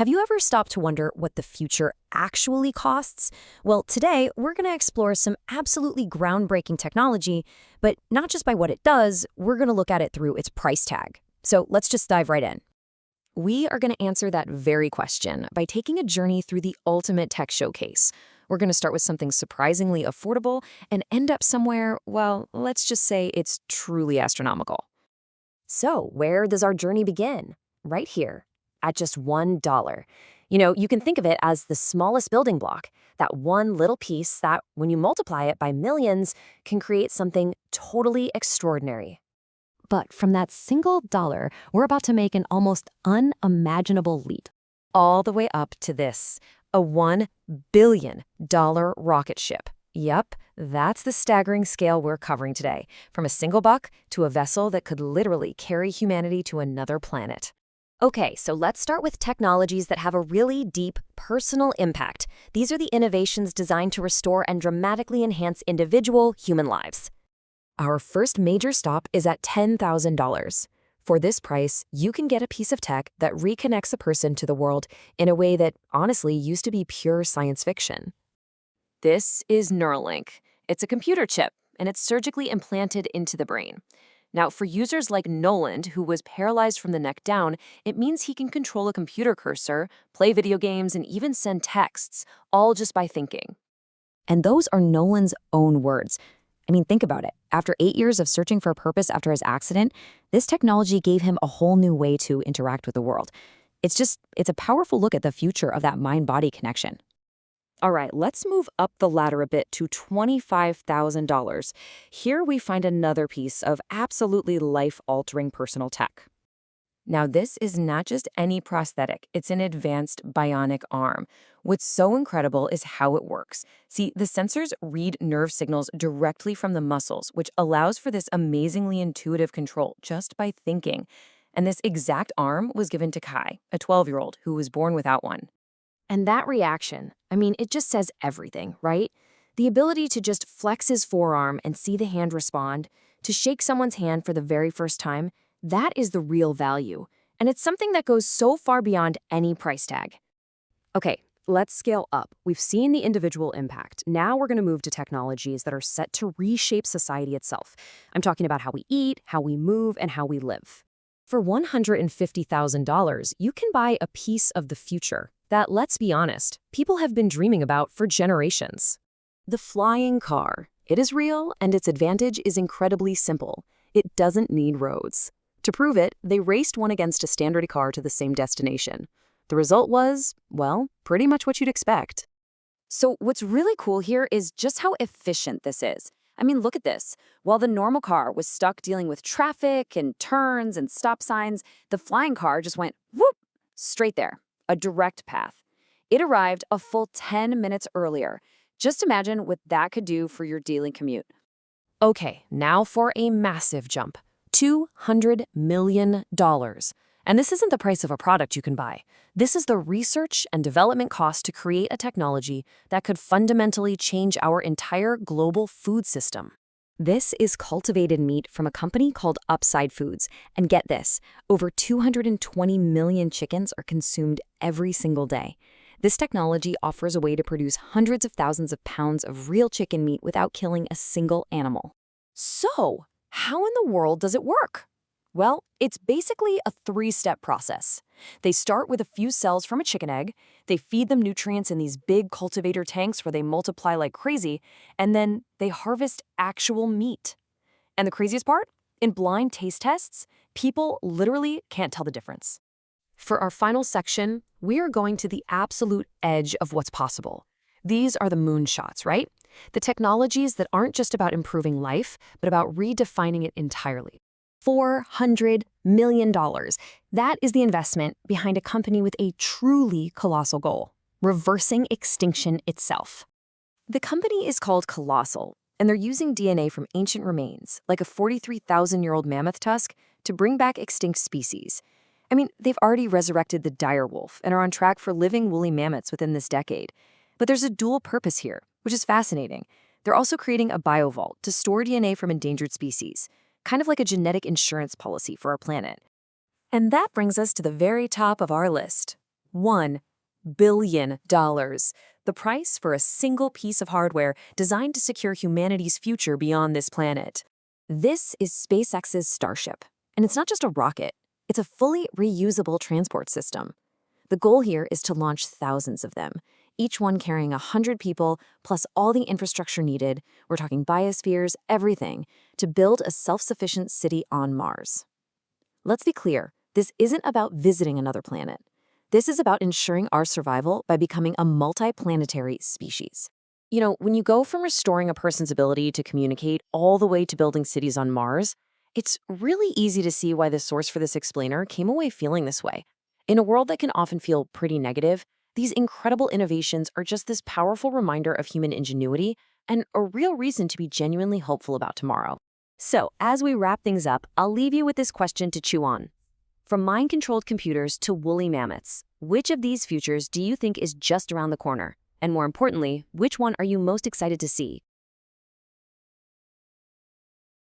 Have you ever stopped to wonder what the future actually costs? Well, today we're going to explore some absolutely groundbreaking technology, but not just by what it does, we're going to look at it through its price tag. So let's just dive right in. We are going to answer that very question by taking a journey through the ultimate tech showcase. We're going to start with something surprisingly affordable and end up somewhere, well, let's just say it's truly astronomical. So, where does our journey begin? Right here, at just $1. You can think of it as the smallest building block, that one little piece that, when you multiply it by millions, can create something totally extraordinary. But from that single dollar, we're about to make an almost unimaginable leap, all the way up to this, a $1 billion rocket ship. Yep, that's the staggering scale we're covering today, from a single buck to a vessel that could literally carry humanity to another planet. Okay, so let's start with technologies that have a really deep personal impact. These are the innovations designed to restore and dramatically enhance individual human lives. Our first major stop is at $10,000. For this price, you can get a piece of tech that reconnects a person to the world in a way that honestly used to be pure science fiction. This is Neuralink. It's a computer chip, and it's surgically implanted into the brain. Now, for users like Noland, who was paralyzed from the neck down, it means he can control a computer cursor, play video games, and even send texts, all just by thinking. And those are Noland's own words. Think about it. After 8 years of searching for a purpose after his accident, this technology gave him a whole new way to interact with the world. It's a powerful look at the future of that mind-body connection. All right, let's move up the ladder a bit to $25,000. Here we find another piece of absolutely life-altering personal tech. Now, this is not just any prosthetic. It's an advanced bionic arm. What's so incredible is how it works. See, the sensors read nerve signals directly from the muscles, which allows for this amazingly intuitive control just by thinking. And this exact arm was given to Kai, a 12-year-old who was born without one. And that reaction, it just says everything, right? The ability to just flex his forearm and see the hand respond, to shake someone's hand for the very first time, that is the real value. And it's something that goes so far beyond any price tag. Okay, let's scale up. We've seen the individual impact. Now we're going to move to technologies that are set to reshape society itself. I'm talking about how we eat, how we move, and how we live. For $150,000, you can buy a piece of the future that, let's be honest, people have been dreaming about for generations. The flying car. It is real, and its advantage is incredibly simple. It doesn't need roads. To prove it, they raced one against a standard car to the same destination. The result was, well, pretty much what you'd expect. So what's really cool here is just how efficient this is. Look at this. While the normal car was stuck dealing with traffic and turns and stop signs, the flying car just went whoop, straight there, a direct path. It arrived a full 10 minutes earlier. Just imagine what that could do for your daily commute. Okay, now for a massive jump. $200 million. And this isn't the price of a product you can buy. This is the research and development cost to create a technology that could fundamentally change our entire global food system. This is cultivated meat from a company called Upside Foods. And get this, over 220 million chickens are consumed every single day. This technology offers a way to produce hundreds of thousands of pounds of real chicken meat without killing a single animal. So, how in the world does it work? Well, it's basically a 3-step process. They start with a few cells from a chicken egg, they feed them nutrients in these big cultivator tanks where they multiply like crazy, and then they harvest actual meat. And the craziest part? In blind taste tests, people literally can't tell the difference. For our final section, we are going to the absolute edge of what's possible. These are the moonshots, right? The technologies that aren't just about improving life, but about redefining it entirely. $400 million. That is the investment behind a company with a truly colossal goal: reversing extinction itself. The company is called Colossal, and they're using DNA from ancient remains, like a 43,000-year-old mammoth tusk, to bring back extinct species. They've already resurrected the dire wolf and are on track for living woolly mammoths within this decade. But there's a dual purpose here, which is fascinating. They're also creating a biovault to store DNA from endangered species, kind of like a genetic insurance policy for our planet. And that brings us to the very top of our list. $1 billion, the price for a single piece of hardware designed to secure humanity's future beyond this planet. This is SpaceX's Starship, and it's not just a rocket. It's a fully reusable transport system. The goal here is to launch thousands of them, each one carrying 100 people, plus all the infrastructure needed. We're talking biospheres, everything, to build a self-sufficient city on Mars. Let's be clear, this isn't about visiting another planet. This is about ensuring our survival by becoming a multi-planetary species. You know, when you go from restoring a person's ability to communicate all the way to building cities on Mars, it's really easy to see why the source for this explainer came away feeling this way. In a world that can often feel pretty negative, these incredible innovations are just this powerful reminder of human ingenuity and a real reason to be genuinely hopeful about tomorrow. So, as we wrap things up, I'll leave you with this question to chew on. From mind-controlled computers to woolly mammoths, which of these futures do you think is just around the corner? And more importantly, which one are you most excited to see?